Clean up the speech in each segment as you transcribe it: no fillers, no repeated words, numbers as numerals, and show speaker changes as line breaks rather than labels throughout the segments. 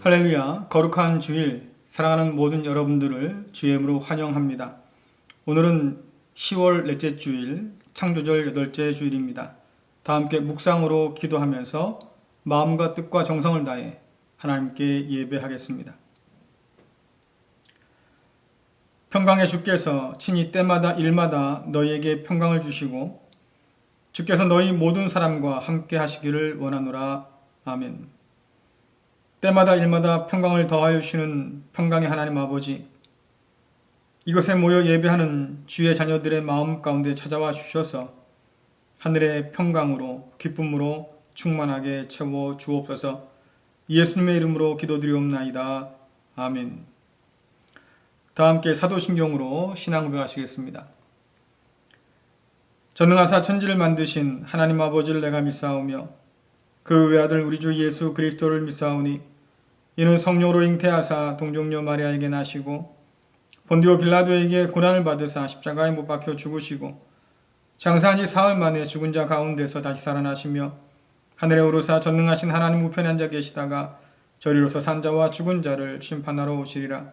할렐루야, 거룩한 주일, 사랑하는 모든 여러분들을 주의 이름으로 환영합니다. 오늘은 10월 넷째 주일, 창조절 여덟째 주일입니다. 다 함께 묵상으로 기도하면서 마음과 뜻과 정성을 다해 하나님께 예배하겠습니다. 평강의 주께서 친히 때마다 일마다 너희에게 평강을 주시고 주께서 너희 모든 사람과 함께 하시기를 원하노라. 아멘. 때마다 일마다 평강을 더하여 주시는 평강의 하나님 아버지, 이곳에 모여 예배하는 주의 자녀들의 마음 가운데 찾아와 주셔서 하늘의 평강으로 기쁨으로 충만하게 채워 주옵소서. 예수님의 이름으로 기도드리옵나이다. 아멘. 다 함께 사도신경으로 신앙 고백하시겠습니다. 전능하사 천지를 만드신 하나님 아버지를 내가 믿사오며 그 외아들 우리 주 예수 그리스도를 믿사오니 이는 성령으로 잉태하사 동정녀 마리아에게 나시고 본디오 빌라도에게 고난을 받으사 십자가에 못 박혀 죽으시고 장사한 지 사흘 만에 죽은 자 가운데서 다시 살아나시며 하늘에 오르사 전능하신 하나님 우편에 앉아 계시다가 저리로서 산 자와 죽은 자를 심판하러 오시리라.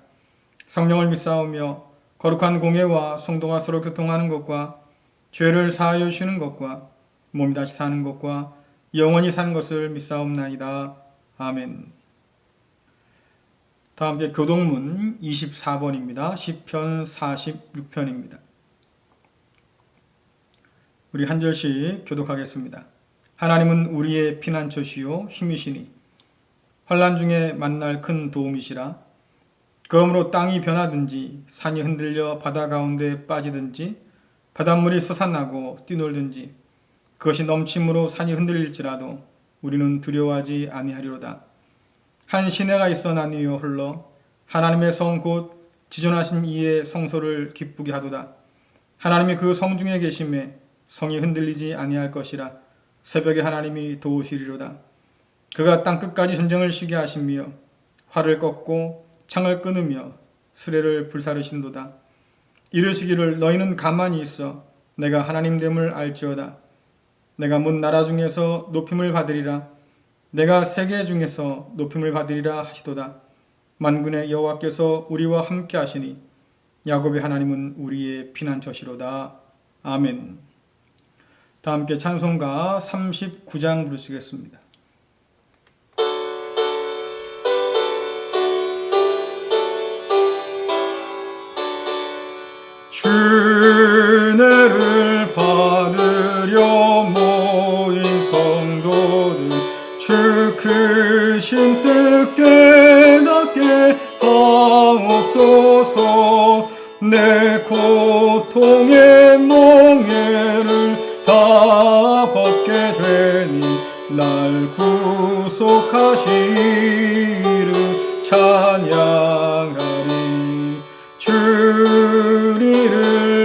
성령을 믿사오며 거룩한 공예와 성도가 서로 교통하는 것과 죄를 사하여 주시는 것과 몸이 다시 사는 것과 영원히 사는 것을 믿사옵나이다. 아멘. 다음 게 교동문 24번입니다. 시편 46편입니다. 우리 한 절씩 교독하겠습니다. 하나님은 우리의 피난처시요 힘이시니 환난 중에 만날 큰 도움이시라. 그러므로 땅이 변하든지 산이 흔들려 바다 가운데 빠지든지 바닷물이 솟아나고 뛰놀든지 그것이 넘침으로 산이 흔들릴지라도 우리는 두려워하지 아니하리로다. 한 시내가 있어 나뉘어 흘러 하나님의 성 곧 지존하신 이의 성소를 기쁘게 하도다. 하나님이 그 성 중에 계심에 성이 흔들리지 아니할 것이라. 새벽에 하나님이 도우시리로다. 그가 땅끝까지 전쟁을 쉬게 하시며 활을 꺾고 창을 끊으며 수레를 불사르신도다. 이르시기를 너희는 가만히 있어 내가 하나님됨을 알지어다. 내가 문 나라 중에서 높임을 받으리라. 내가 세계 중에서 높임을 받으리라 하시도다. 만군의 여호와께서 우리와 함께 하시니 야곱의 하나님은 우리의 피난처시로다. 아멘. 다 함께 찬송가 39장 부르시겠습니다. 주은혜를 받으려 모인 성도들 주 크신 뜻 깨닫게 하옵소서. 내 고통의 멍에를 다 벗게 되니 날 구속하시를 찬양하리. 주리를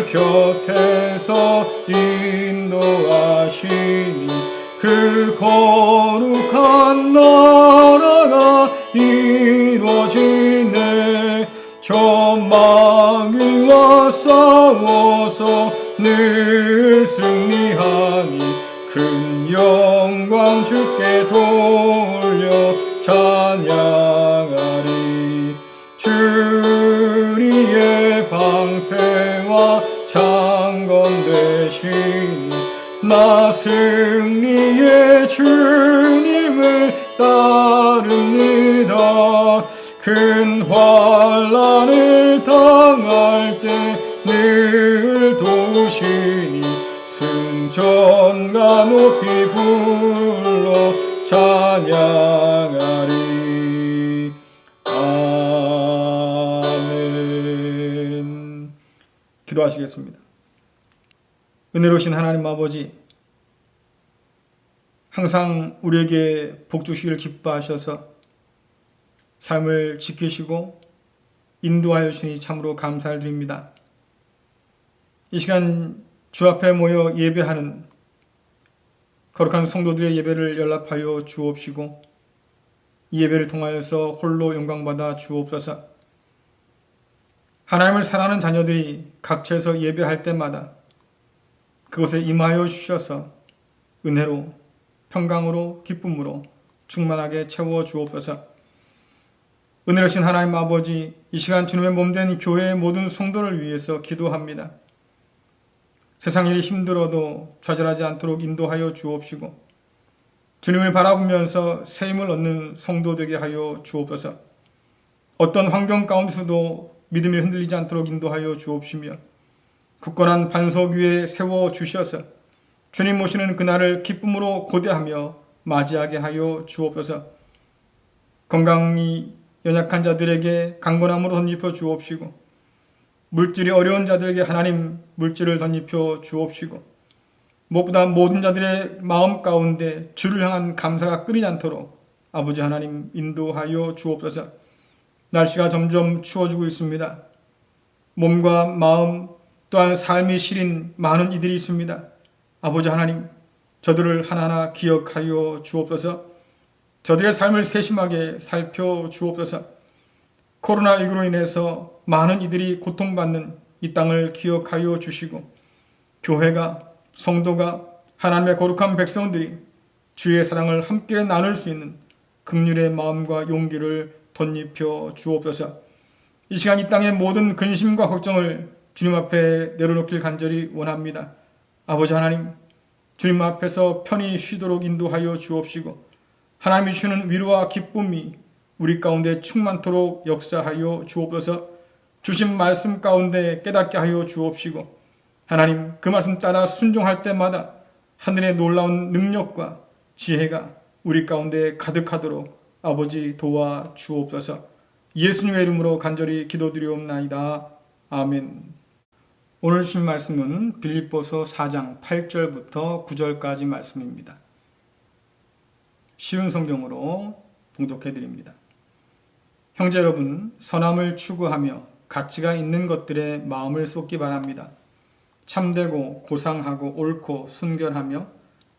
곁에서 인도하시니 그 거룩한 나라가 이루어지네. 저 마귀와 싸워서 늘 승리하니 큰 영광 주께 돌려 찬양하리. 주리의 방패와 창검 되시니 나 승리의 주님을 따릅니다. 큰 환난을 당할 때 늘 도우시니 승전가 높이 불러 찬양하리. 아멘. 기도하시겠습니다. 은혜로우신 하나님 아버지, 항상 우리에게 복 주시기를 기뻐하셔서 삶을 지키시고 인도하여 주시니 참으로 감사를 드립니다. 이 시간 주 앞에 모여 예배하는 거룩한 성도들의 예배를 연락하여 주옵시고 이 예배를 통하여서 홀로 영광받아 주옵소서. 하나님을 사랑하는 자녀들이 각처에서 예배할 때마다 그곳에 임하여 주셔서 은혜로 평강으로 기쁨으로 충만하게 채워 주옵소서. 은혜로신 하나님 아버지, 이 시간 주님의 몸된 교회의 모든 성도를 위해서 기도합니다. 세상 일이 힘들어도 좌절하지 않도록 인도하여 주옵시고 주님을 바라보면서 새 힘을 얻는 성도 되게 하여 주옵소서. 어떤 환경 가운데서도 믿음이 흔들리지 않도록 인도하여 주옵시며 굳건한 반석 위에 세워주셔서 주님 모시는 그날을 기쁨으로 고대하며 맞이하게 하여 주옵소서. 건강이 연약한 자들에게 강건함으로 덧입혀 주옵시고 물질이 어려운 자들에게 하나님 물질을 덧입혀 주옵시고 무엇보다 모든 자들의 마음 가운데 주를 향한 감사가 끊이지 않도록 아버지 하나님 인도하여 주옵소서. 날씨가 점점 추워지고 있습니다. 몸과 마음 또한 삶이 시린 많은 이들이 있습니다. 아버지 하나님, 저들을 하나하나 기억하여 주옵소서. 저들의 삶을 세심하게 살펴주옵소서. 코로나19로 인해서 많은 이들이 고통받는 이 땅을 기억하여 주시고 교회가, 성도가, 하나님의 거룩한 백성들이 주의 사랑을 함께 나눌 수 있는 긍휼의 마음과 용기를 덧입혀 주옵소서. 이 시간 이 땅의 모든 근심과 걱정을 주님 앞에 내려놓길 간절히 원합니다. 아버지 하나님, 주님 앞에서 편히 쉬도록 인도하여 주옵시고 하나님이 주시는 위로와 기쁨이 우리 가운데 충만토록 역사하여 주옵소서. 주신 말씀 가운데 깨닫게 하여 주옵시고 하나님 그 말씀 따라 순종할 때마다 하늘의 놀라운 능력과 지혜가 우리 가운데 가득하도록 아버지 도와 주옵소서. 예수님의 이름으로 간절히 기도드리옵나이다. 아멘. 오늘 주신 말씀은 빌립보서 4장 8절부터 9절까지 말씀입니다. 쉬운 성경으로 봉독해드립니다. 형제 여러분, 선함을 추구하며 가치가 있는 것들에 마음을 쏟기 바랍니다. 참되고 고상하고 옳고 순결하며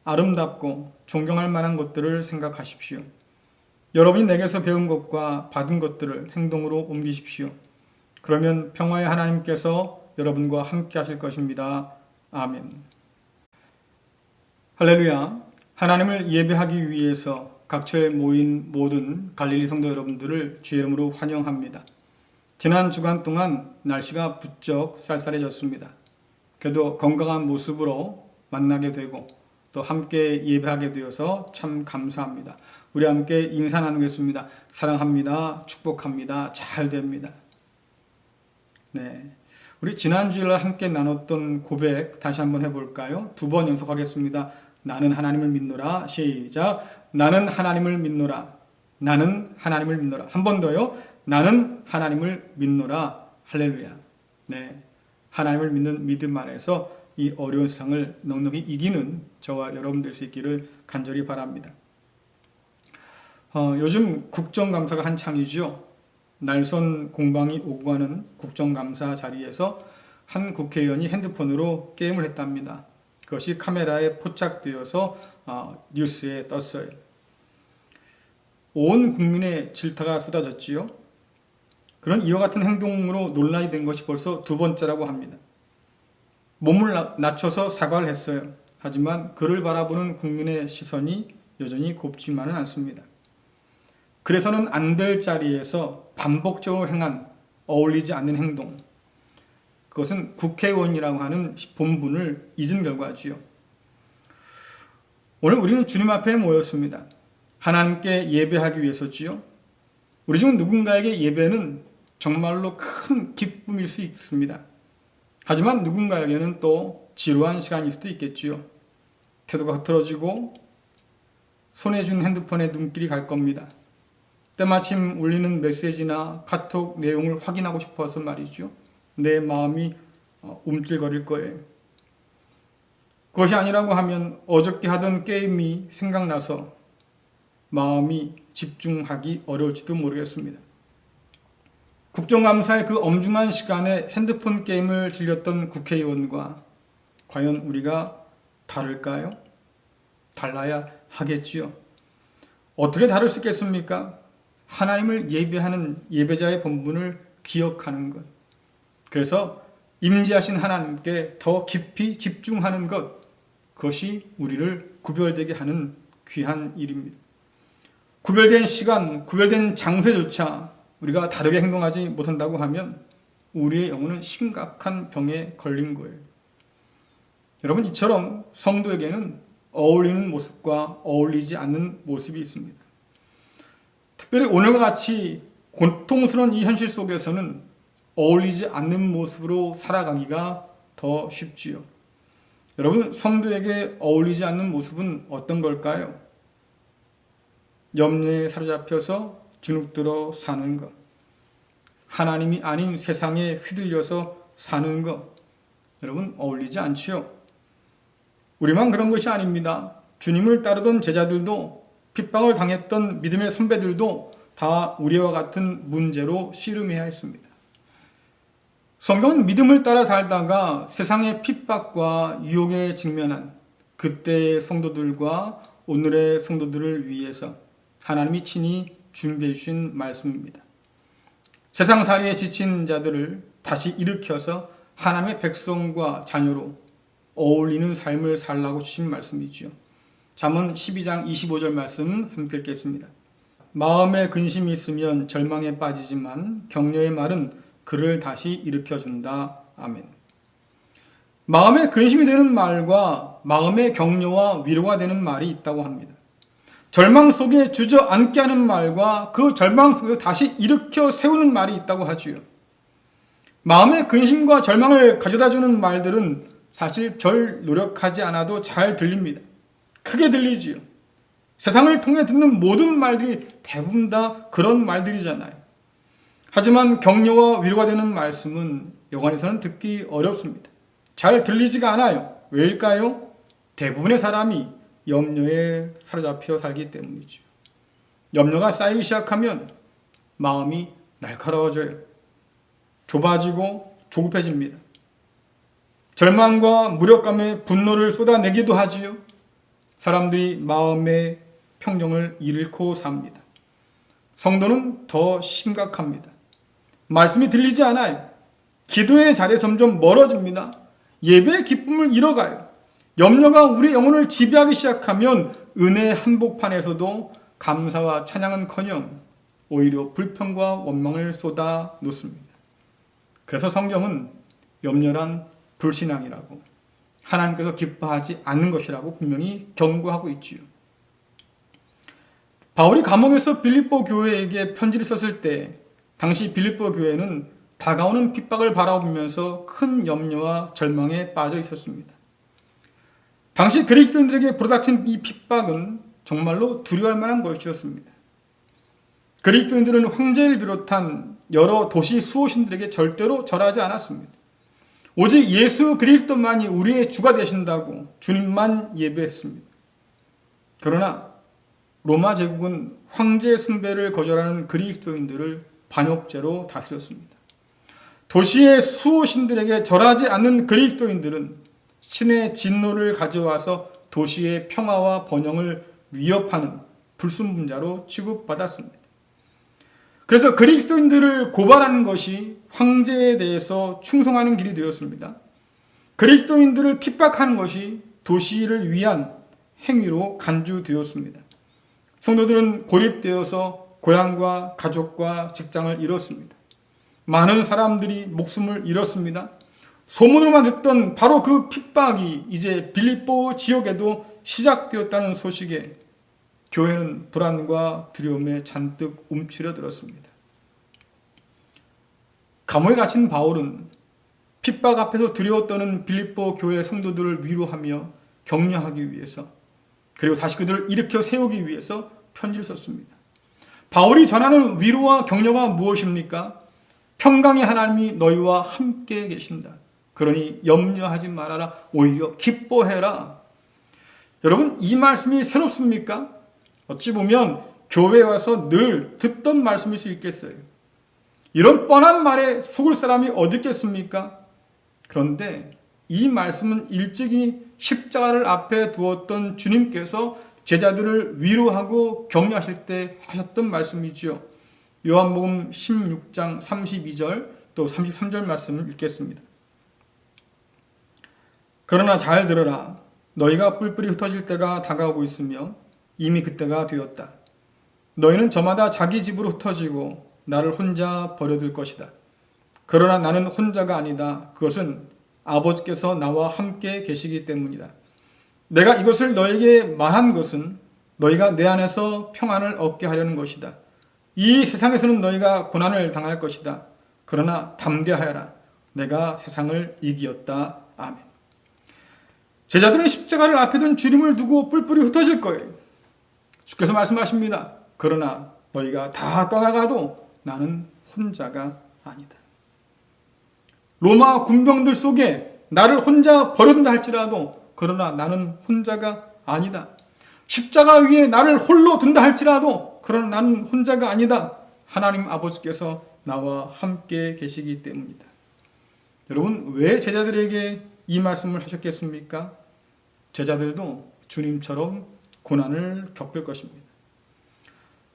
아름답고 존경할 만한 것들을 생각하십시오. 여러분이 내게서 배운 것과 받은 것들을 행동으로 옮기십시오. 그러면 평화의 하나님께서 여러분과 함께 하실 것입니다. 아멘. 할렐루야. 하나님을 예배하기 위해서 각처에 모인 모든 갈릴리 성도 여러분들을 주의 이름으로 환영합니다. 지난 주간 동안 날씨가 부쩍 쌀쌀해졌습니다. 그래도 건강한 모습으로 만나게 되고 또 함께 예배하게 되어서 참 감사합니다. 우리 함께 인사 나누겠습니다. 사랑합니다. 축복합니다. 잘 됩니다. 네, 우리 지난 주일 함께 나눴던 고백 다시 한번 해볼까요? 2번 연속하겠습니다. 나는 하나님을 믿노라. 시작. 나는 하나님을 믿노라. 나는 하나님을 믿노라. 한 번 더요. 나는 하나님을 믿노라. 할렐루야. 네, 하나님을 믿는 믿음 안에서 이 어려운 세상을 넉넉히 이기는 저와 여러분 될 수 있기를 간절히 바랍니다. 요즘 국정감사가 한창이죠. 날선 공방이 오고 가는 국정감사 자리에서 한 국회의원이 핸드폰으로 게임을 했답니다. 그것이 카메라에 포착되어서 뉴스에 떴어요. 온 국민의 질타가 쏟아졌지요. 그런 이와 같은 행동으로 논란이 된 것이 벌써 2번째라고 합니다. 몸을 낮춰서 사과를 했어요. 하지만 그를 바라보는 국민의 시선이 여전히 곱지만은 않습니다. 그래서는 안 될 자리에서 반복적으로 행한 어울리지 않는 행동, 그것은 국회의원이라고 하는 본분을 잊은 결과지요. 오늘 우리는 주님 앞에 모였습니다. 하나님께 예배하기 위해서지요. 우리 중 누군가에게 예배는 정말로 큰 기쁨일 수 있습니다. 하지만 누군가에게는 또 지루한 시간일 수도 있겠지요. 태도가 흐트러지고 손에 준 핸드폰에 눈길이 갈 겁니다. 때마침 울리는 메시지나 카톡 내용을 확인하고 싶어서 말이죠. 내 마음이 움찔거릴 거예요. 그것이 아니라고 하면 어저께 하던 게임이 생각나서 마음이 집중하기 어려울지도 모르겠습니다. 국정감사의 그 엄중한 시간에 핸드폰 게임을 즐겼던 국회의원과 과연 우리가 다를까요? 달라야 하겠지요. 어떻게 다를 수 있겠습니까? 하나님을 예배하는 예배자의 본분을 기억하는 것. 그래서 임재하신 하나님께 더 깊이 집중하는 것. 그것이 우리를 구별되게 하는 귀한 일입니다. 구별된 시간, 구별된 장소조차 우리가 다르게 행동하지 못한다고 하면 우리의 영혼은 심각한 병에 걸린 거예요. 여러분, 이처럼 성도에게는 어울리는 모습과 어울리지 않는 모습이 있습니다. 특별히 오늘과 같이 고통스러운 이 현실 속에서는 어울리지 않는 모습으로 살아가기가 더 쉽지요. 여러분, 성도에게 어울리지 않는 모습은 어떤 걸까요? 염려에 사로잡혀서 주눅들어 사는 것, 하나님이 아닌 세상에 휘둘려서 사는 것, 여러분 어울리지 않지요. 우리만 그런 것이 아닙니다. 주님을 따르던 제자들도, 핍박을 당했던 믿음의 선배들도 다 우리와 같은 문제로 씨름해야 했습니다. 성경은 믿음을 따라 살다가 세상의 핍박과 유혹에 직면한 그때의 성도들과 오늘의 성도들을 위해서 하나님이 친히 준비해 주신 말씀입니다. 세상살이에 지친 자들을 다시 일으켜서 하나님의 백성과 자녀로 어울리는 삶을 살라고 주신 말씀이죠. 잠언 12장 25절 말씀 함께 읽겠습니다. 마음에 근심이 있으면 절망에 빠지지만 격려의 말은 그를 다시 일으켜준다. 아멘. 마음에 근심이 되는 말과 마음의 격려와 위로가 되는 말이 있다고 합니다. 절망 속에 주저앉게 하는 말과 그 절망 속에 다시 일으켜 세우는 말이 있다고 하지요. 마음의 근심과 절망을 가져다주는 말들은 사실 별 노력하지 않아도 잘 들립니다. 크게 들리지요. 세상을 통해 듣는 모든 말들이 대부분 다 그런 말들이잖아요. 하지만 격려와 위로가 되는 말씀은 여관에서는 듣기 어렵습니다. 잘 들리지가 않아요. 왜일까요? 대부분의 사람이 염려에 사로잡혀 살기 때문이죠. 염려가 쌓이기 시작하면 마음이 날카로워져요. 좁아지고 조급해집니다. 절망과 무력감에 분노를 쏟아내기도 하지요. 사람들이 마음의 평정을 잃고 삽니다. 성도는 더 심각합니다. 말씀이 들리지 않아요. 기도의 자리에 점점 멀어집니다. 예배의 기쁨을 잃어가요. 염려가 우리 영혼을 지배하기 시작하면 은혜의 한복판에서도 감사와 찬양은커녕 오히려 불평과 원망을 쏟아 놓습니다. 그래서 성경은 염려란 불신앙이라고, 하나님께서 기뻐하지 않는 것이라고 분명히 경고하고 있지요. 바울이 감옥에서 빌립보 교회에게 편지를 썼을 때 당시 빌립보 교회는 다가오는 핍박을 바라보면서 큰 염려와 절망에 빠져 있었습니다. 당시 그리스도인들에게 불어닥친 이 핍박은 정말로 두려워할 만한 것이었습니다. 그리스도인들은 황제를 비롯한 여러 도시 수호신들에게 절대로 절하지 않았습니다. 오직 예수 그리스도만이 우리의 주가 되신다고 주님만 예배했습니다. 그러나 로마 제국은 황제 숭배를 거절하는 그리스도인들을 반역죄로 다스렸습니다. 도시의 수호신들에게 절하지 않는 그리스도인들은 신의 진노를 가져와서 도시의 평화와 번영을 위협하는 불순분자로 취급받았습니다. 그래서 그리스도인들을 고발하는 것이 황제에 대해서 충성하는 길이 되었습니다. 그리스도인들을 핍박하는 것이 도시를 위한 행위로 간주되었습니다. 성도들은 고립되어서 고향과 가족과 직장을 잃었습니다. 많은 사람들이 목숨을 잃었습니다. 소문으로만 듣던 바로 그 핍박이 이제 빌립보 지역에도 시작되었다는 소식에 교회는 불안과 두려움에 잔뜩 움츠려들었습니다. 감옥에 갇힌 바울은 핍박 앞에서 두려워 떠는 빌립보 교회 성도들을 위로하며 격려하기 위해서, 그리고 다시 그들을 일으켜 세우기 위해서 편지를 썼습니다. 바울이 전하는 위로와 격려가 무엇입니까? 평강의 하나님이 너희와 함께 계신다. 그러니 염려하지 말아라. 오히려 기뻐해라. 여러분, 이 말씀이 새롭습니까? 어찌 보면 교회에 와서 늘 듣던 말씀일 수 있겠어요. 이런 뻔한 말에 속을 사람이 어디 있겠습니까? 그런데 이 말씀은 일찍이 십자가를 앞에 두었던 주님께서 제자들을 위로하고 격려하실 때 하셨던 말씀이지요. 요한복음 16장 32절 또 33절 말씀을 읽겠습니다. 그러나 잘 들으라. 너희가 뿔뿔이 흩어질 때가 다가오고 있으며 이미 그때가 되었다. 너희는 저마다 자기 집으로 흩어지고 나를 혼자 버려둘 것이다. 그러나 나는 혼자가 아니다. 그것은 아버지께서 나와 함께 계시기 때문이다. 내가 이것을 너에게 말한 것은 너희가 내 안에서 평안을 얻게 하려는 것이다. 이 세상에서는 너희가 고난을 당할 것이다. 그러나 담대하여라. 내가 세상을 이기었다. 아멘. 제자들은 십자가를 앞에 둔 주님을 두고 뿔뿔이 흩어질 거예요. 주께서 말씀하십니다. 그러나 너희가 다 떠나가도 나는 혼자가 아니다. 로마 군병들 속에 나를 혼자 버려둔다 할지라도 그러나 나는 혼자가 아니다. 십자가 위에 나를 홀로 둔다 할지라도 그러나 나는 혼자가 아니다. 하나님 아버지께서 나와 함께 계시기 때문이다. 여러분, 왜 제자들에게 이 말씀을 하셨겠습니까? 제자들도 주님처럼 고난을 겪을 것입니다.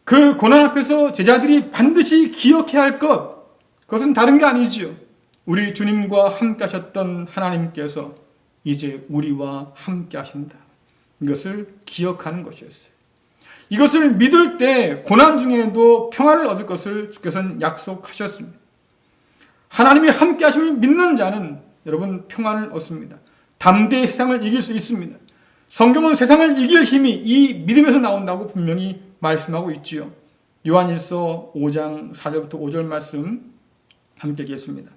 그 고난 앞에서 제자들이 반드시 기억해야 할 것, 그것은 다른 게 아니지요. 우리 주님과 함께 하셨던 하나님께서 이제 우리와 함께 하신다. 이것을 기억하는 것이었어요. 이것을 믿을 때 고난 중에도 평안을 얻을 것을 주께서는 약속하셨습니다. 하나님이 함께 하심을 믿는 자는 여러분 평안을 얻습니다. 담대히 세상을 이길 수 있습니다. 성경은 세상을 이길 힘이 이 믿음에서 나온다고 분명히 말씀하고 있지요. 요한일서 5장 4절부터 5절 말씀 함께 읽겠습니다.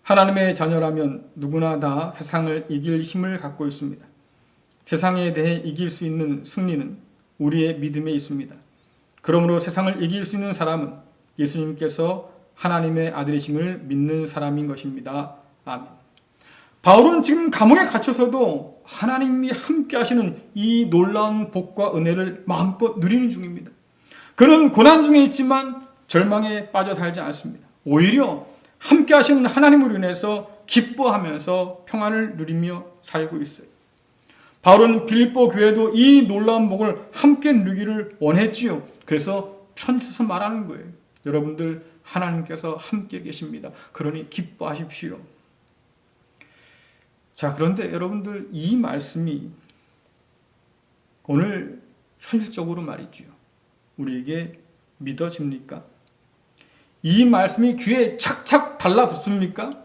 하나님의 자녀라면 누구나 다 세상을 이길 힘을 갖고 있습니다. 세상에 대해 이길 수 있는 승리는 우리의 믿음에 있습니다. 그러므로 세상을 이길 수 있는 사람은 예수님께서 하나님의 아들이심을 믿는 사람인 것입니다. 아멘. 바울은 지금 감옥에 갇혀서도 하나님이 함께 하시는 이 놀라운 복과 은혜를 마음껏 누리는 중입니다. 그는 고난 중에 있지만 절망에 빠져 살지 않습니다. 오히려 함께 하시는 하나님으로 인해서 기뻐하면서 평안을 누리며 살고 있어요. 바울은 빌립보 교회도 이 놀라운 복을 함께 누리기를 원했지요. 그래서 편지 써서 말하는 거예요. 여러분들 하나님께서 함께 계십니다. 그러니 기뻐하십시오. 자, 그런데 여러분들 이 말씀이 오늘 현실적으로 말이지요. 우리에게 믿어집니까? 이 말씀이 귀에 착착 달라붙습니까?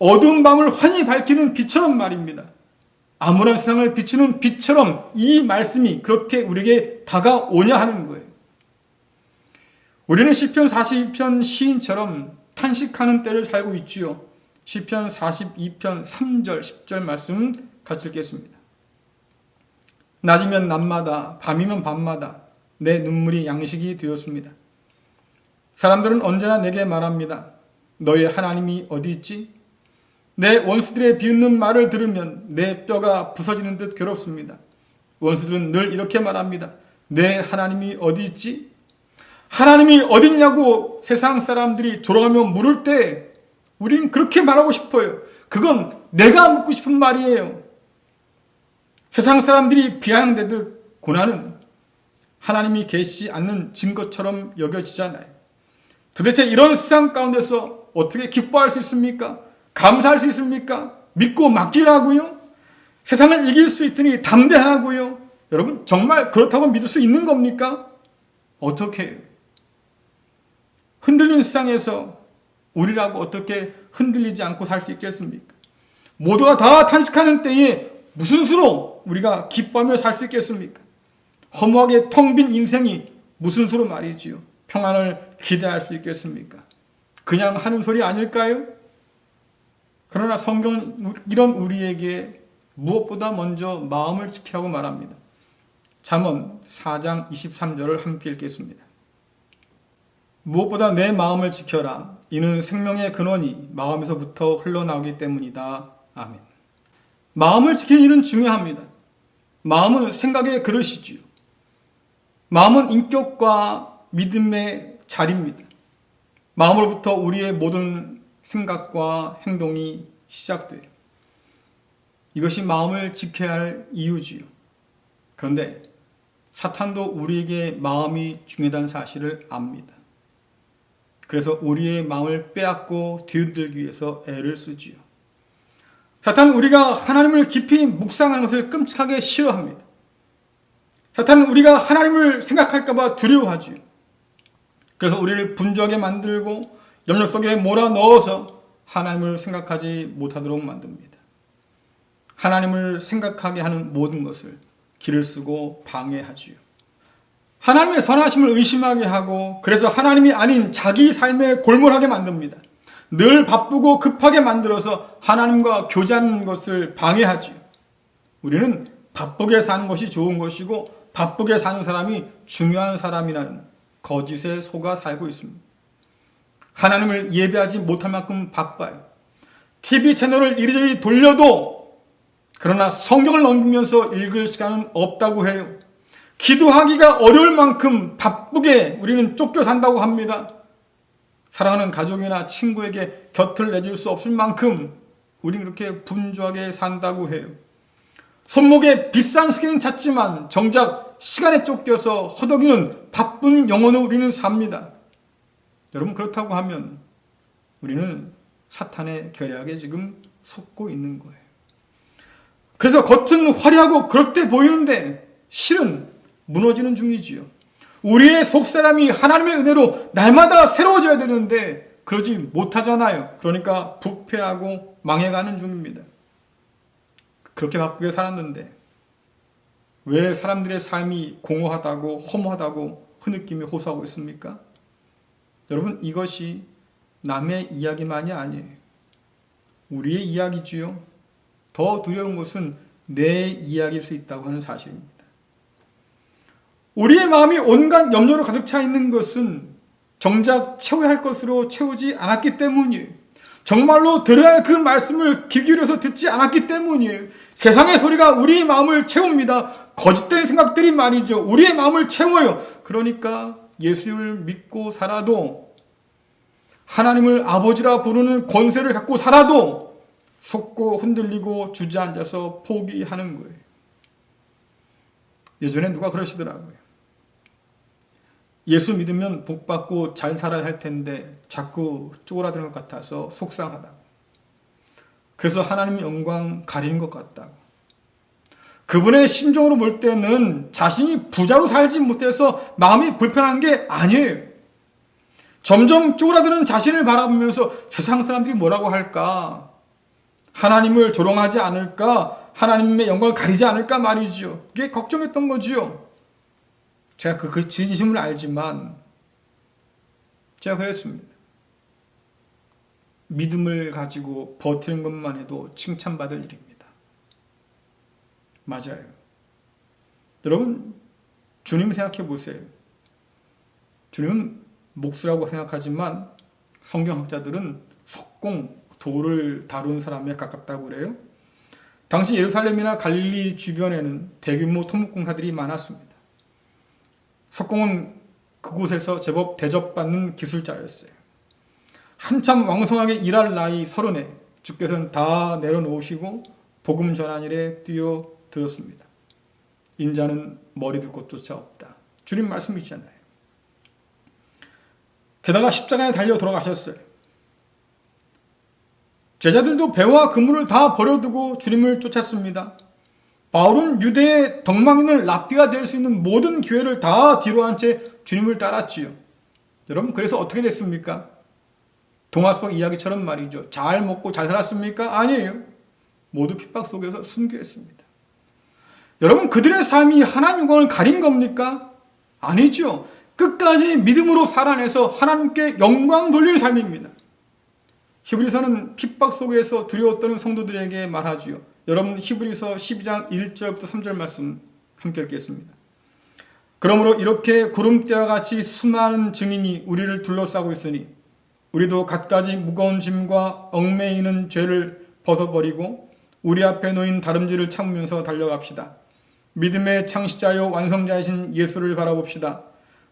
어두운 밤을 환히 밝히는 빛처럼 말입니다. 암울한 세상을 비추는 빛처럼 이 말씀이 그렇게 우리에게 다가오냐 하는 거예요. 우리는 시편 42편 시인처럼 탄식하는 때를 살고 있지요. 시편 42편 3절 10절 말씀 같이 읽겠습니다. 낮이면 낮마다 밤이면 밤마다 내 눈물이 양식이 되었습니다. 사람들은 언제나 내게 말합니다. 너의 하나님이 어디 있지? 내 원수들의 비웃는 말을 들으면 내 뼈가 부서지는 듯 괴롭습니다. 원수들은 늘 이렇게 말합니다. 내 하나님이 어디 있지? 하나님이 어디 있냐고 세상 사람들이 조롱하며 물을 때 우리는 그렇게 말하고 싶어요. 그건 내가 묻고 싶은 말이에요. 세상 사람들이 비아냥대듯 고난은 하나님이 계시지 않는 증거처럼 여겨지잖아요. 도대체 이런 세상 가운데서 어떻게 기뻐할 수 있습니까? 감사할 수 있습니까? 믿고 맡기라고요? 세상을 이길 수 있더니 담대하라고요? 여러분 정말 그렇다고 믿을 수 있는 겁니까? 어떻게 해요? 흔들리는 세상에서 우리라고 어떻게 흔들리지 않고 살 수 있겠습니까? 모두가 다 탄식하는 때에 무슨 수로 우리가 기뻐하며 살 수 있겠습니까? 허무하게 텅 빈 인생이 무슨 수로 말이지요? 평안을 기대할 수 있겠습니까? 그냥 하는 소리 아닐까요? 그러나 성경은 이런 우리에게 무엇보다 먼저 마음을 지키라고 말합니다. 잠언 4장 23절을 함께 읽겠습니다. 무엇보다 내 마음을 지켜라. 이는 생명의 근원이 마음에서부터 흘러나오기 때문이다. 아멘. 마음을 지키는 일은 중요합니다. 마음은 생각의 그릇이지요. 마음은 인격과 믿음의 자리입니다. 마음으로부터 우리의 모든 생각과 행동이 시작돼요. 이것이 마음을 지켜야 할 이유지요. 그런데 사탄도 우리에게 마음이 중요하다는 사실을 압니다. 그래서 우리의 마음을 빼앗고 뒤흔들기 위해서 애를 쓰지요. 사탄은 우리가 하나님을 깊이 묵상하는 것을 끔찍하게 싫어합니다. 사탄은 우리가 하나님을 생각할까 봐 두려워하지요. 그래서 우리를 분주하게 만들고 염려 속에 몰아넣어서 하나님을 생각하지 못하도록 만듭니다. 하나님을 생각하게 하는 모든 것을 길을 쓰고 방해하지요. 하나님의 선하심을 의심하게 하고 그래서 하나님이 아닌 자기 삶에 골몰하게 만듭니다. 늘 바쁘고 급하게 만들어서 하나님과 교제하는 것을 방해하지요. 우리는 바쁘게 사는 것이 좋은 것이고 바쁘게 사는 사람이 중요한 사람이라는 거짓에 속아 살고 있습니다. 하나님을 예배하지 못할 만큼 바빠요. TV 채널을 이리저리 돌려도 그러나 성경을 넘기면서 읽을 시간은 없다고 해요. 기도하기가 어려울 만큼 바쁘게 우리는 쫓겨 산다고 합니다. 사랑하는 가족이나 친구에게 곁을 내줄 수 없을 만큼 우리는 그렇게 분주하게 산다고 해요. 손목에 비싼 시계는 찾지만 정작 시간에 쫓겨서 허덕이는 바쁜 영혼을 우리는 삽니다. 여러분, 그렇다고 하면 우리는 사탄의 계략에 지금 속고 있는 거예요. 그래서 겉은 화려하고 그럴듯해 보이는데 실은 무너지는 중이지요. 우리의 속사람이 하나님의 은혜로 날마다 새로워져야 되는데 그러지 못하잖아요. 그러니까 부패하고 망해가는 중입니다. 그렇게 바쁘게 살았는데 왜 사람들의 삶이 공허하다고 허무하다고 흐느끼며 호소하고 있습니까? 여러분, 이것이 남의 이야기만이 아니에요. 우리의 이야기지요. 더 두려운 것은 내 이야기일 수 있다고 하는 사실입니다. 우리의 마음이 온갖 염려로 가득 차 있는 것은 정작 채워야 할 것으로 채우지 않았기 때문이에요. 정말로 들어야 할 그 말씀을 귀 기울여서 듣지 않았기 때문이에요. 세상의 소리가 우리의 마음을 채웁니다. 거짓된 생각들이 말이죠. 우리의 마음을 채워요. 그러니까 예수를 믿고 살아도 하나님을 아버지라 부르는 권세를 갖고 살아도 속고 흔들리고 주저앉아서 포기하는 거예요. 예전에 누가 그러시더라고요. 예수 믿으면 복받고 잘 살아야 할 텐데 자꾸 쪼그라드는 것 같아서 속상하다고. 그래서 하나님 영광 가리는 것 같다고. 그분의 심정으로 볼 때는 자신이 부자로 살지 못해서 마음이 불편한 게 아니에요. 점점 쪼그라드는 자신을 바라보면서 세상 사람들이 뭐라고 할까? 하나님을 조롱하지 않을까? 하나님의 영광을 가리지 않을까 말이죠. 그게 걱정했던 거지요. 제가 그 진심을 알지만 제가 그랬습니다. 믿음을 가지고 버티는 것만 해도 칭찬받을 일입니다. 맞아요. 여러분, 주님 생각해 보세요. 주님은 목수라고 생각하지만 성경학자들은 석공, 돌을 다룬 사람에 가깝다고 그래요. 당시 예루살렘이나 갈릴리 주변에는 대규모 토목공사들이 많았습니다. 석공은 그곳에서 제법 대접받는 기술자였어요. 한참 왕성하게 일할 나이 30에 주께서는 다 내려놓으시고 복음 전한 일에 뛰어들었습니다. 인자는 머리 둘 곳조차 없다. 주님 말씀이시잖아요. 게다가 십자가에 달려 돌아가셨어요. 제자들도 배와 그물을 다 버려두고 주님을 쫓았습니다. 바울은 유대의 덕망인을 랍비가 될 수 있는 모든 기회를 다 뒤로한 채 주님을 따랐지요. 여러분, 그래서 어떻게 됐습니까? 동화 속 이야기처럼 말이죠. 잘 먹고 잘 살았습니까? 아니에요. 모두 핍박 속에서 순교했습니다. 여러분, 그들의 삶이 하나님 영광을 가린 겁니까? 아니죠. 끝까지 믿음으로 살아내서 하나님께 영광 돌리는 삶입니다. 히브리서는 핍박 속에서 두려워 떠는 성도들에게 말하지요. 여러분, 히브리서 12장 1절부터 3절 말씀 함께 읽겠습니다. 그러므로 이렇게 구름대와 같이 수많은 증인이 우리를 둘러싸고 있으니 우리도 갖가지 무거운 짐과 얽매이는 죄를 벗어버리고 우리 앞에 놓인 다름질을 참으면서 달려갑시다. 믿음의 창시자요 완성자이신 예수를 바라봅시다.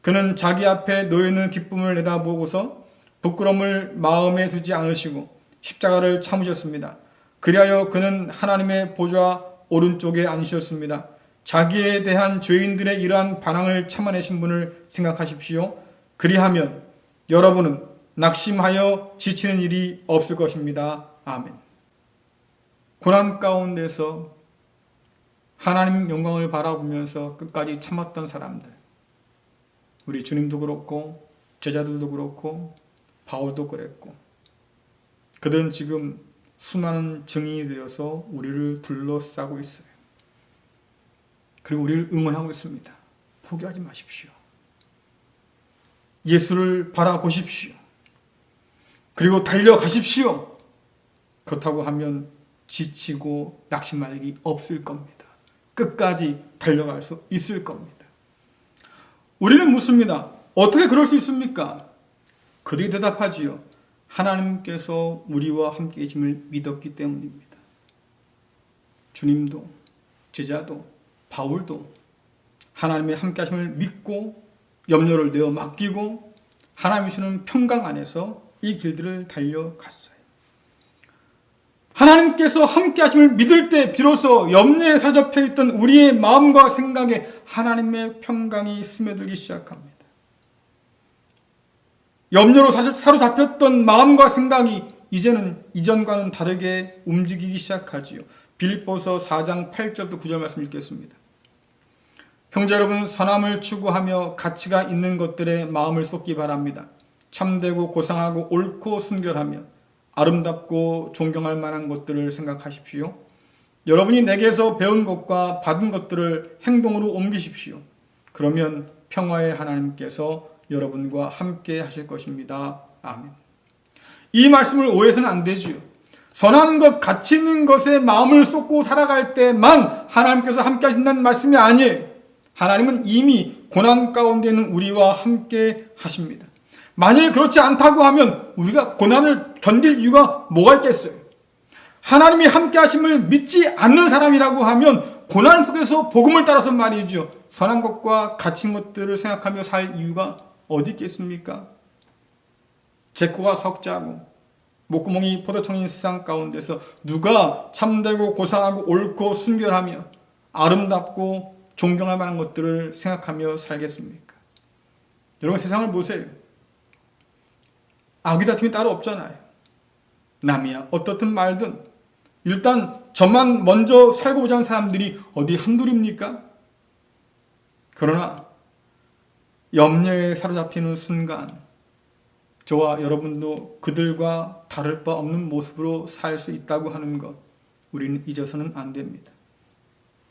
그는 자기 앞에 놓여있는 기쁨을 내다보고서 부끄러움을 마음에 두지 않으시고 십자가를 참으셨습니다. 그리하여 그는 하나님의 보좌 오른쪽에 앉으셨습니다. 자기에 대한 죄인들의 이러한 반항을 참아내신 분을 생각하십시오. 그리하면 여러분은 낙심하여 지치는 일이 없을 것입니다. 아멘. 고난 가운데서 하나님 영광을 바라보면서 끝까지 참았던 사람들, 우리 주님도 그렇고 제자들도 그렇고 바울도 그랬고 그들은 지금 수많은 증인이 되어서 우리를 둘러싸고 있어요. 그리고 우리를 응원하고 있습니다. 포기하지 마십시오. 예수를 바라보십시오. 그리고 달려가십시오. 그렇다고 하면 지치고 낙심할 일이 없을 겁니다. 끝까지 달려갈 수 있을 겁니다. 우리는 묻습니다. 어떻게 그럴 수 있습니까? 그들이 대답하지요. 하나님께서 우리와 함께 계심을 믿었기 때문입니다. 주님도 제자도 바울도 하나님의 함께 하심을 믿고 염려를 내어 맡기고 하나님이 주는 평강 안에서 이 길들을 달려갔어요. 하나님께서 함께 하심을 믿을 때 비로소 염려에 사로잡혀 있던 우리의 마음과 생각에 하나님의 평강이 스며들기 시작합니다. 염려로 사로잡혔던 마음과 생각이 이제는 이전과는 다르게 움직이기 시작하지요. 빌립보서 4장 8절부터 9절 말씀 읽겠습니다. 형제 여러분, 선함을 추구하며 가치가 있는 것들에 마음을 쏟기 바랍니다. 참되고 고상하고 옳고 순결하며 아름답고 존경할 만한 것들을 생각하십시오. 여러분이 내게서 배운 것과 받은 것들을 행동으로 옮기십시오. 그러면 평화의 하나님께서 여러분과 함께 하실 것입니다. 아멘. 이 말씀을 오해해서는 안 되지요. 선한 것, 가치 있는 것에 마음을 쏟고 살아갈 때만 하나님께서 함께 하신다는 말씀이 아니에요. 하나님은 이미 고난 가운데 있는 우리와 함께 하십니다. 만일 그렇지 않다고 하면 우리가 고난을 견딜 이유가 뭐가 있겠어요? 하나님이 함께 하심을 믿지 않는 사람이라고 하면 고난 속에서 복음을 따라서 말이죠. 선한 것과 가치 있는 것들을 생각하며 살 이유가 어디 있겠습니까? 제 코가 석자고 목구멍이 포도청인 세상 가운데서 누가 참되고 고상하고 옳고 순결하며 아름답고 존경할 만한 것들을 생각하며 살겠습니까? 여러분 세상을 보세요. 악의 다툼이 따로 없잖아요. 남이야 어떻든 말든 일단 저만 먼저 살고 보자는 사람들이 어디 한둘입니까? 그러나 염려에 사로잡히는 순간 저와 여러분도 그들과 다를 바 없는 모습으로 살 수 있다고 하는 것 우리는 잊어서는 안 됩니다.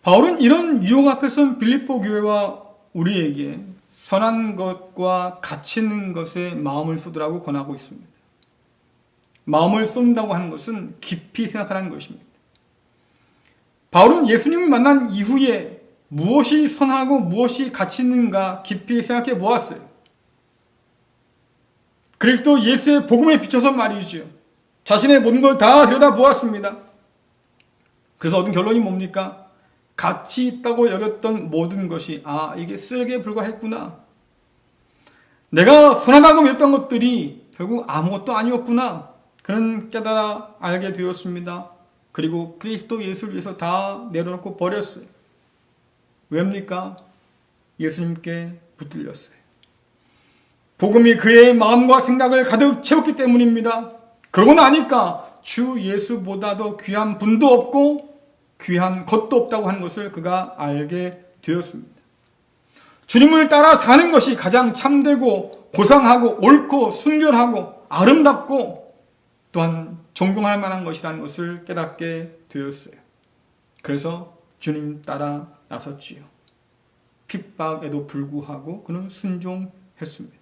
바울은 이런 유혹 앞에서 빌립보 교회와 우리에게 선한 것과 가치 있는 것에 마음을 쏟으라고 권하고 있습니다. 마음을 쏟는다고 하는 것은 깊이 생각하라는 것입니다. 바울은 예수님을 만난 이후에 무엇이 선하고 무엇이 가치 있는가 깊이 생각해 보았어요. 그리스도 예수의 복음에 비춰서 말이죠. 자신의 모든 걸 다 들여다보았습니다. 그래서 얻은 결론이 뭡니까? 가치 있다고 여겼던 모든 것이 이게 쓰레기에 불과했구나. 내가 선하다고 믿었던 것들이 결국 아무것도 아니었구나. 그는 깨달아 알게 되었습니다. 그리고 그리스도 예수를 위해서 다 내려놓고 버렸어요. 왜입니까? 예수님께 붙들렸어요. 복음이 그의 마음과 생각을 가득 채웠기 때문입니다. 그러고 나니까 주 예수보다도 귀한 분도 없고 귀한 것도 없다고 하는 것을 그가 알게 되었습니다. 주님을 따라 사는 것이 가장 참되고 고상하고 옳고 순결하고 아름답고 또한 존경할 만한 것이라는 것을 깨닫게 되었어요. 그래서 주님 따라 나섰지요. 핍박에도 불구하고 그는 순종했습니다.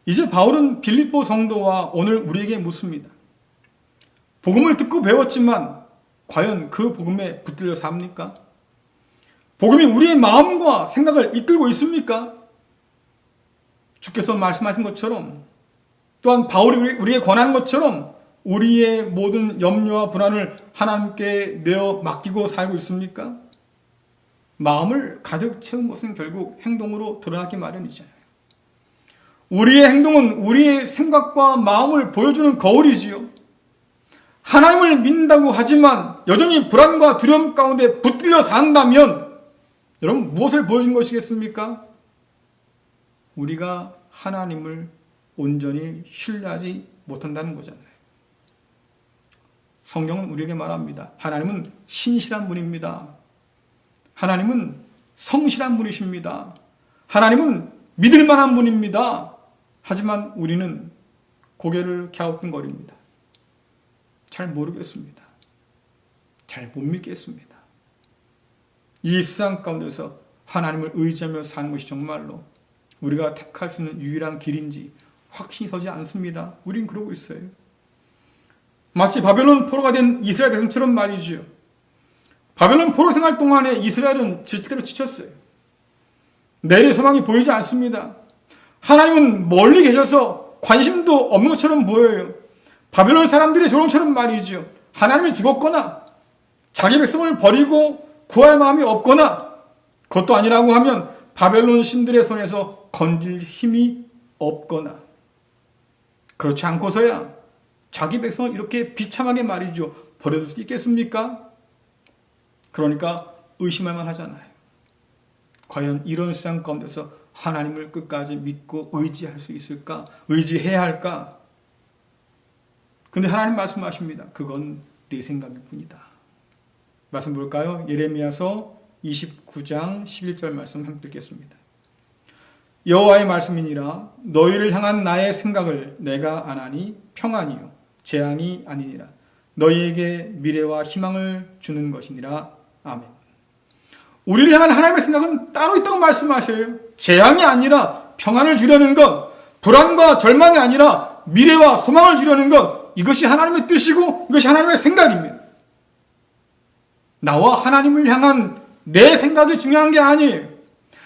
이제 바울은 빌립보 성도와 오늘 우리에게 묻습니다. 복음을 듣고 배웠지만 과연 그 복음에 붙들려 삽니까? 복음이 우리의 마음과 생각을 이끌고 있습니까? 주께서 말씀하신 것처럼 또한 바울이 우리에게 권하는 것처럼 우리의 모든 염려와 불안을 하나님께 내어 맡기고 살고 있습니까? 마음을 가득 채운 것은 결국 행동으로 드러나기 마련이잖아요. 우리의 행동은 우리의 생각과 마음을 보여주는 거울이지요. 하나님을 믿는다고 하지만 여전히 불안과 두려움 가운데 붙들려 산다면 여러분 무엇을 보여준 것이겠습니까? 우리가 하나님을 온전히 신뢰하지 못한다는 거잖아요. 성경은 우리에게 말합니다. 하나님은 신실한 분입니다. 하나님은 성실한 분이십니다. 하나님은 믿을 만한 분입니다. 하지만 우리는 고개를 갸우뚱거립니다. 잘 모르겠습니다. 잘 못 믿겠습니다. 이 세상 가운데서 하나님을 의지하며 사는 것이 정말로 우리가 택할 수 있는 유일한 길인지 확신이 서지 않습니다. 우린 그러고 있어요. 마치 바벨론 포로가 된 이스라엘 백성처럼 말이죠. 바벨론 포로 생활 동안에 이스라엘은 지칠대로 지쳤어요. 내일의 소망이 보이지 않습니다. 하나님은 멀리 계셔서 관심도 없는 것처럼 보여요. 바벨론 사람들의 조롱처럼 말이죠. 하나님이 죽었거나 자기 백성을 버리고 구할 마음이 없거나 그것도 아니라고 하면 바벨론 신들의 손에서 건질 힘이 없거나 그렇지 않고서야 자기 백성을 이렇게 비참하게 말이죠. 버려둘 수 있겠습니까? 그러니까 의심할 만하잖아요. 과연 이런 세상 가운데서 하나님을 끝까지 믿고 의지할 수 있을까? 의지해야 할까? 근데 하나님 말씀하십니다. 그건 내 생각일 뿐이다. 말씀 볼까요? 예레미야서 29장 11절 말씀 함께 읽겠습니다. 여호와의 말씀이니라 너희를 향한 나의 생각을 내가 아나니 평안이요 재앙이 아니니라 너희에게 미래와 희망을 주는 것이니라. 아멘. 우리를 향한 하나님의 생각은 따로 있다고 말씀하셔요. 재앙이 아니라 평안을 주려는 것, 불안과 절망이 아니라 미래와 소망을 주려는 것, 이것이 하나님의 뜻이고 이것이 하나님의 생각입니다. 나와 하나님을 향한 내 생각이 중요한 게 아니에요.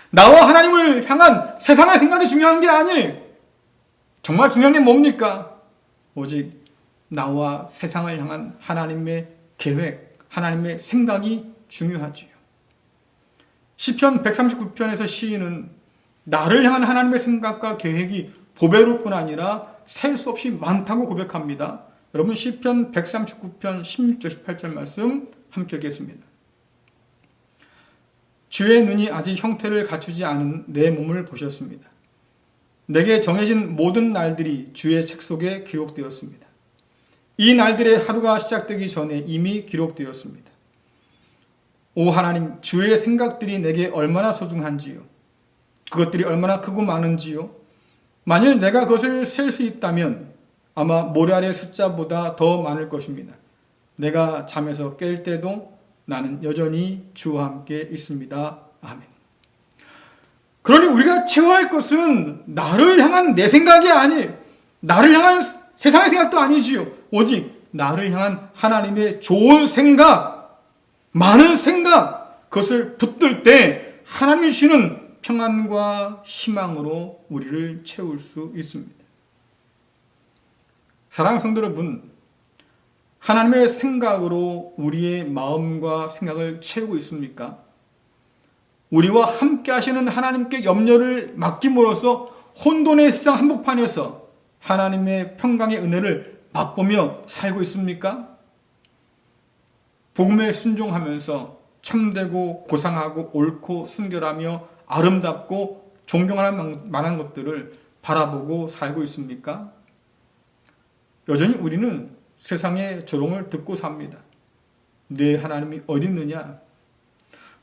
나와 하나님을 향한 세상의 생각이 중요한 게 아니에요. 정말 중요한 게 뭡니까? 오직 나와 세상을 향한 하나님의 계획, 하나님의 생각이 중요하지요. 시편 139편에서 시인은 나를 향한 하나님의 생각과 계획이 보배로울 뿐 아니라 셀 수 없이 많다고 고백합니다. 여러분 시편 139편 16절 18절 말씀 함께 읽겠습니다. 주의 눈이 아직 형태를 갖추지 않은 내 몸을 보셨습니다. 내게 정해진 모든 날들이 주의 책 속에 기록되었습니다. 이 날들의 하루가 시작되기 전에 이미 기록되었습니다. 오 하나님, 주의 생각들이 내게 얼마나 소중한지요. 그것들이 얼마나 크고 많은지요. 만일 내가 그것을 셀 수 있다면 아마 모래알의 숫자보다 더 많을 것입니다. 내가 잠에서 깰 때도 나는 여전히 주와 함께 있습니다. 아멘. 그러니 우리가 채워야 할 것은 나를 향한 내 생각이 아니에요. 나를 향한 세상의 생각도 아니지요. 오직 나를 향한 하나님의 좋은 생각, 많은 생각, 그것을 붙들 때 하나님이 주시는 평안과 희망으로 우리를 채울 수 있습니다. 사랑하는 성도 여러분, 하나님의 생각으로 우리의 마음과 생각을 채우고 있습니까? 우리와 함께 하시는 하나님께 염려를 맡김으로써 혼돈의 세상 한복판에서 하나님의 평강의 은혜를 맛보며 살고 있습니까? 복음에 순종하면서 참되고 고상하고 옳고 순결하며 아름답고 존경할 만한 것들을 바라보고 살고 있습니까? 여전히 우리는 세상의 조롱을 듣고 삽니다. 네 하나님이 어디 있느냐?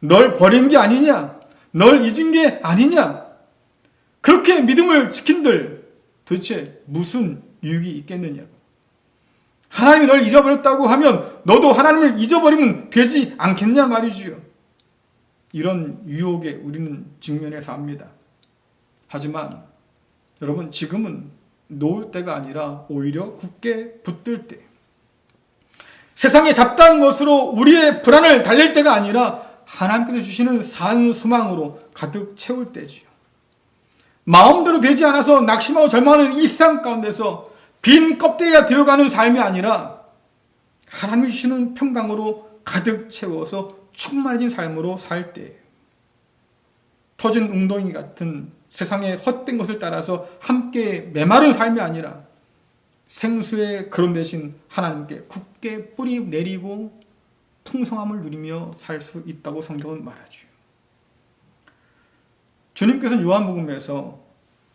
널 버린 게 아니냐? 널 잊은 게 아니냐? 그렇게 믿음을 지킨들 도대체 무슨 유익이 있겠느냐고. 하나님이 널 잊어버렸다고 하면 너도 하나님을 잊어버리면 되지 않겠냐 말이지요. 이런 유혹에 우리는 직면해서 합니다. 하지만 여러분 지금은 놓을 때가 아니라 오히려 굳게 붙들 때, 세상에 잡다한 것으로 우리의 불안을 달랠 때가 아니라 하나님께서 주시는 산 소망으로 가득 채울 때지요. 마음대로 되지 않아서 낙심하고 절망하는 이 세상 가운데서 빈 껍데기가 되어가는 삶이 아니라 하나님이 주시는 평강으로 가득 채워서 충만해진 삶으로 살 때, 터진 웅덩이 같은 세상의 헛된 것을 따라서 함께 메마른 삶이 아니라 생수의 그런 대신 하나님께 굳게 뿌리 내리고 풍성함을 누리며 살 수 있다고 성경은 말하죠. 주님께서는 요한복음에서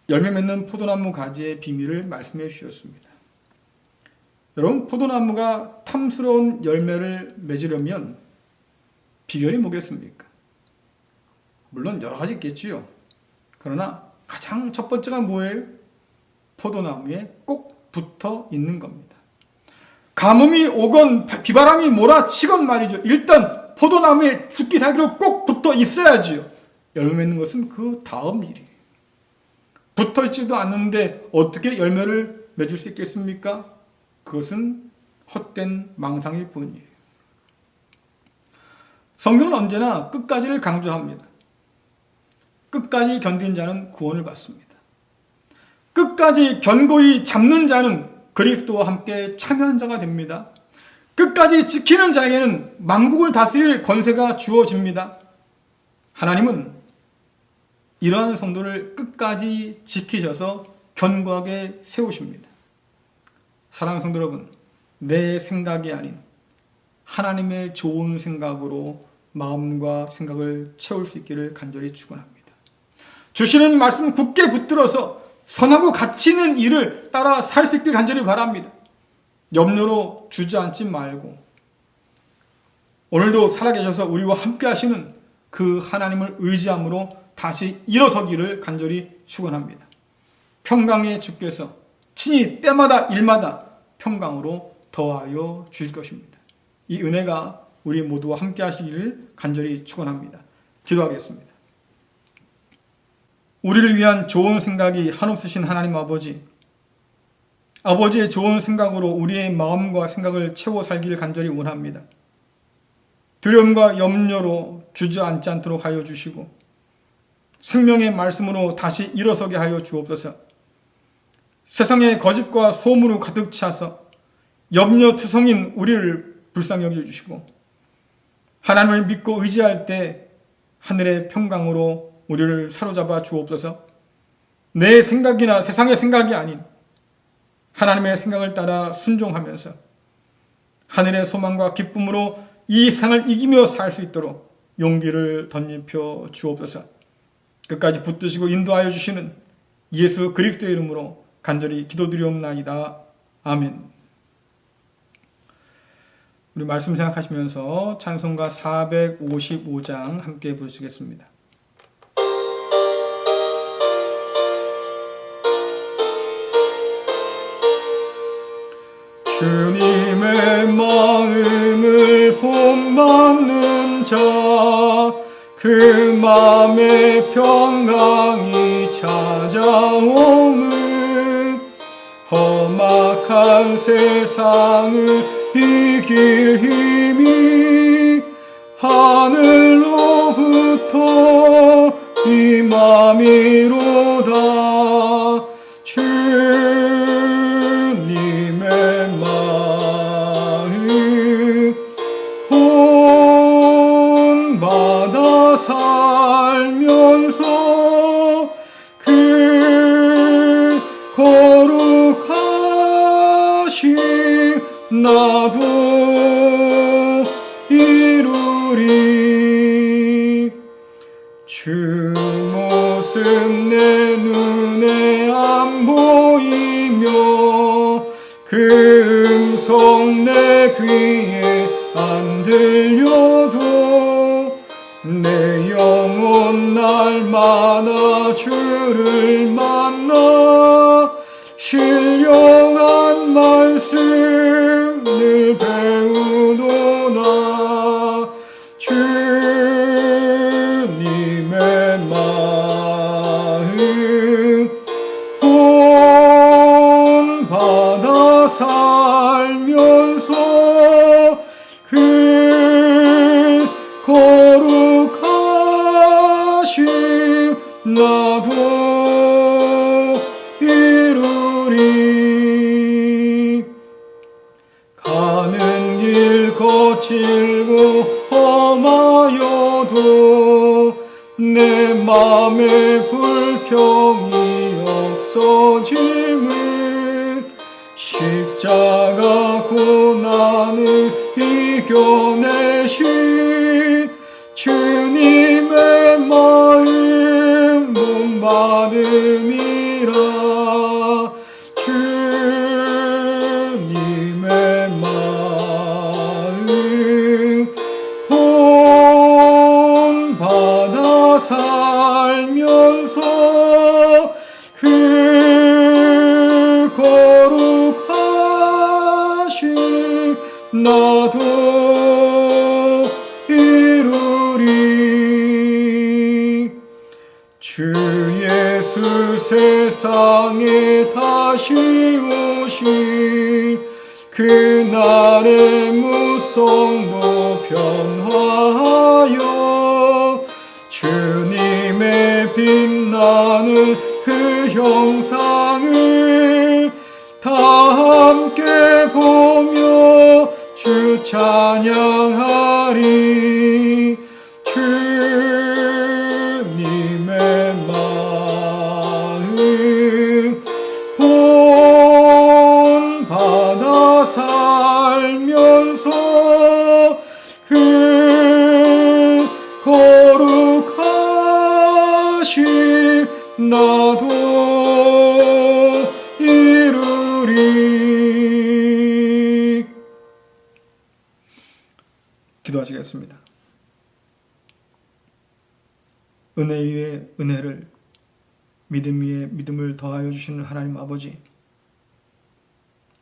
열매 맺는 포도나무 가지의 비밀을 말씀해 주셨습니다. 여러분, 포도나무가 탐스러운 열매를 맺으려면 비결이 뭐겠습니까? 물론 여러 가지 있겠지요. 그러나 가장 첫 번째가 뭐예요? 포도나무에 꼭 붙어 있는 겁니다. 가뭄이 오건 비바람이 몰아치건 말이죠. 일단 포도나무에 죽기 살기로 꼭 붙어 있어야지요. 열매 맺는 것은 그 다음 일이에요. 붙어 있지도 않는데 어떻게 열매를 맺을 수 있겠습니까? 그것은 헛된 망상일 뿐이에요. 성경은 언제나 끝까지를 강조합니다. 끝까지 견딘 자는 구원을 받습니다. 끝까지 견고히 잡는 자는 그리스도와 함께 참여한 자가 됩니다. 끝까지 지키는 자에게는 만국을 다스릴 권세가 주어집니다. 하나님은 이러한 성도를 끝까지 지키셔서 견고하게 세우십니다. 사랑하는 성도 여러분, 내 생각이 아닌 하나님의 좋은 생각으로 마음과 생각을 채울 수 있기를 간절히 축원합니다. 주시는 말씀 굳게 붙들어서 선하고 가치 있는 일을 따라 살 수 있길 간절히 바랍니다. 염려로 주저앉지 말고 오늘도 살아계셔서 우리와 함께 하시는 그 하나님을 의지함으로 다시 일어서기를 간절히 축원합니다. 평강의 주께서 친히 때마다 일마다 평강으로 더하여 주실 것입니다. 이 은혜가 우리 모두와 함께 하시기를 간절히 축원합니다. 기도하겠습니다. 우리를 위한 좋은 생각이 한없으신 하나님 아버지, 아버지의 좋은 생각으로 우리의 마음과 생각을 채워 살기를 간절히 원합니다. 두려움과 염려로 주저앉지 않도록 하여 주시고 생명의 말씀으로 다시 일어서게 하여 주옵소서. 세상의 거짓과 소문으로 가득 차서 염려투성인 우리를 불쌍히 여겨주시고 하나님을 믿고 의지할 때 하늘의 평강으로 우리를 사로잡아 주옵소서. 내 생각이나 세상의 생각이 아닌 하나님의 생각을 따라 순종하면서 하늘의 소망과 기쁨으로 이 세상을 이기며 살 수 있도록 용기를 덧입혀 주옵소서. 끝까지 붙드시고 인도하여 주시는 예수 그리스도의 이름으로 간절히 기도드리옵나이다. 아멘. 우리 말씀 생각하시면서 찬송가 455장 함께 부르시겠습니다. 주님의 마음을 본받는 자, 그 마음의 평강이 찾아오는 험악한 세상을 이길 힘이 하늘로부터 임함이로다. 주님의 마음 본받아 살면서 그 거룩하신 나도 이루리. 주 모습 내 눈에 안 보이며 그 음성 내 귀에 안 들려도 내 영혼 날마다 주를 만나 신령한 말씀을 배우노나. 주님의 마음 본받아 살면서 그 거룩하신 나도 이루리. 가는 길 거칠고 험하여도 내 맘에 불평이 없어짐은 십자가 고난을 이겨내신 주님의 마음 본받음이라. 주님의 마음 본받아 살면서 그 세상에 다시 오실 그날의 무성도 변화하여 주님의 빛나는 그 형상을 다 함께 보며 주 찬양하리. 주님의 마음 본받아 살면서 그 거룩하신 나도 이루리. 기도하시겠습니다. 은혜 위에 은혜를, 믿음 위에 믿음을 더하여 주시는 하나님 아버지,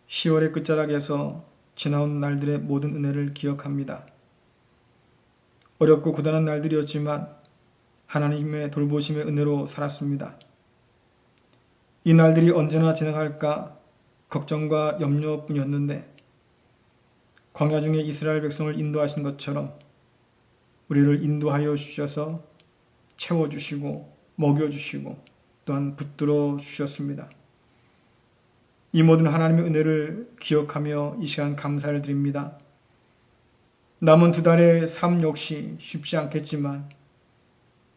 10월의 끝자락에서 지나온 날들의 모든 은혜를 기억합니다. 어렵고 고단한 날들이었지만 하나님의 돌보심의 은혜로 살았습니다. 이 날들이 언제나 지나갈까 걱정과 염려뿐이었는데 광야 중에 이스라엘 백성을 인도하신 것처럼 우리를 인도하여 주셔서 채워주시고 먹여주시고 또한 붙들어 주셨습니다. 이 모든 하나님의 은혜를 기억하며 이 시간 감사를 드립니다. 남은 2달의 삶 역시 쉽지 않겠지만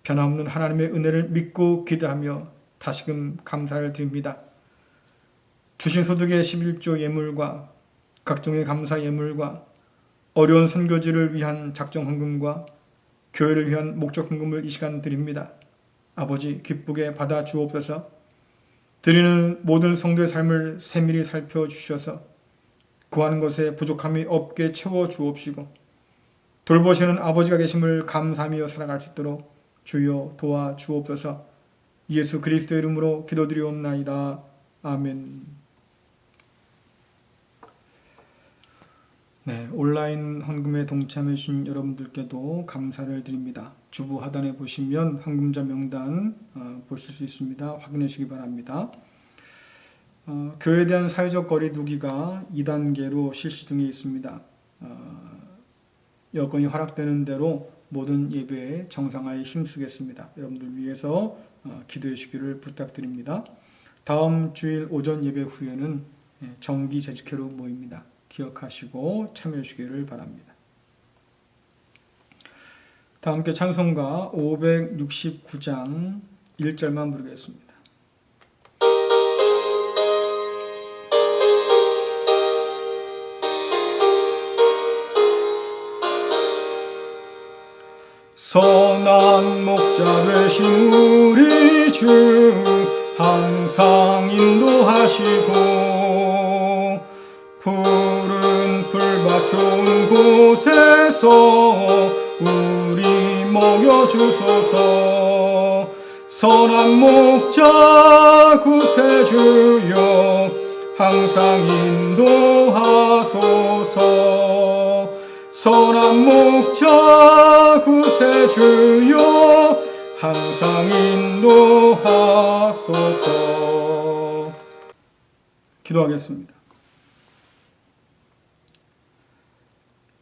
변함없는 하나님의 은혜를 믿고 기도하며 다시금 감사를 드립니다. 주신 소득의 11조 예물과 각종의 감사 예물과 어려운 선교지를 위한 작정 헌금과 교회를 위한 목적 헌금을 이 시간 드립니다. 아버지 기쁘게 받아 주옵소서. 드리는 모든 성도의 삶을 세밀히 살펴주셔서 구하는 것에 부족함이 없게 채워 주옵시고 돌보시는 아버지가 계심을 감사하며 살아갈 수 있도록 주여 도와 주옵소서. 예수 그리스도의 이름으로 기도드리옵나이다. 아멘. 네, 온라인 헌금에 동참해 주신 여러분들께도 감사를 드립니다. 주부 하단에 보시면 헌금자 명단 보실 수 있습니다. 확인해 주시기 바랍니다. 교회에 대한 사회적 거리 두기가 2단계로 실시 중에 있습니다. 여건이 허락되는 대로 모든 예배에 정상화에 힘쓰겠습니다. 여러분들 위해서 기도해 주시기를 부탁드립니다. 다음 주일 오전 예배 후에는 정기 재직회로 모입니다. 기억하시고 참여해 주시기를 바랍니다. 다 함께 찬송가 569장 1절만 부르겠습니다. 선한 목자 되신 우리 주 항상 인도하시고 푸른 풀밭 좋은 곳에서 우리 먹여주소서. 선한 목자 구세주여 항상 인도하소서. 선한 목자 구세주여 항상 인도하소서. 기도하겠습니다.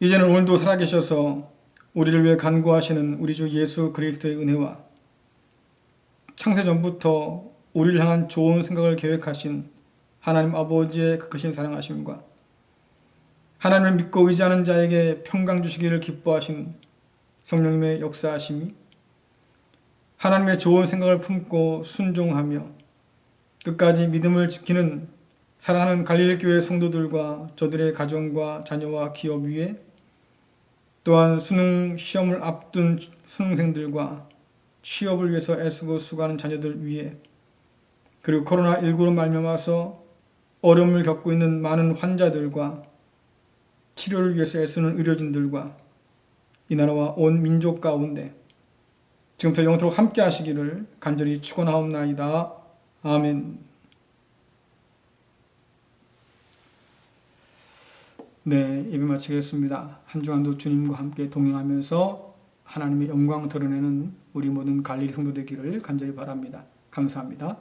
이제는 오늘도 살아계셔서 우리를 위해 간구하시는 우리 주 예수 그리스도의 은혜와 창세전부터 우리를 향한 좋은 생각을 계획하신 하나님 아버지의 그 크신 사랑하심과 하나님을 믿고 의지하는 자에게 평강 주시기를 기뻐하신 성령님의 역사하심이 하나님의 좋은 생각을 품고 순종하며 끝까지 믿음을 지키는 사랑하는 갈릴리 교회 성도들과 저들의 가정과 자녀와 기업 위에 또한 수능 시험을 앞둔 수능생들과 취업을 위해서 애쓰고 수고하는 자녀들 위에 그리고 코로나19로 말미암아서 어려움을 겪고 있는 많은 환자들과 치료를 위해서 애쓰는 의료진들과 이 나라와 온 민족 가운데 지금부터 영원토록 함께 하시기를 간절히 축원하옵나이다. 아멘. 네, 예배 마치겠습니다. 한 주간도 주님과 함께 동행하면서 하나님의 영광 드러내는 우리 모든 갈릴리 성도 되기를 간절히 바랍니다. 감사합니다.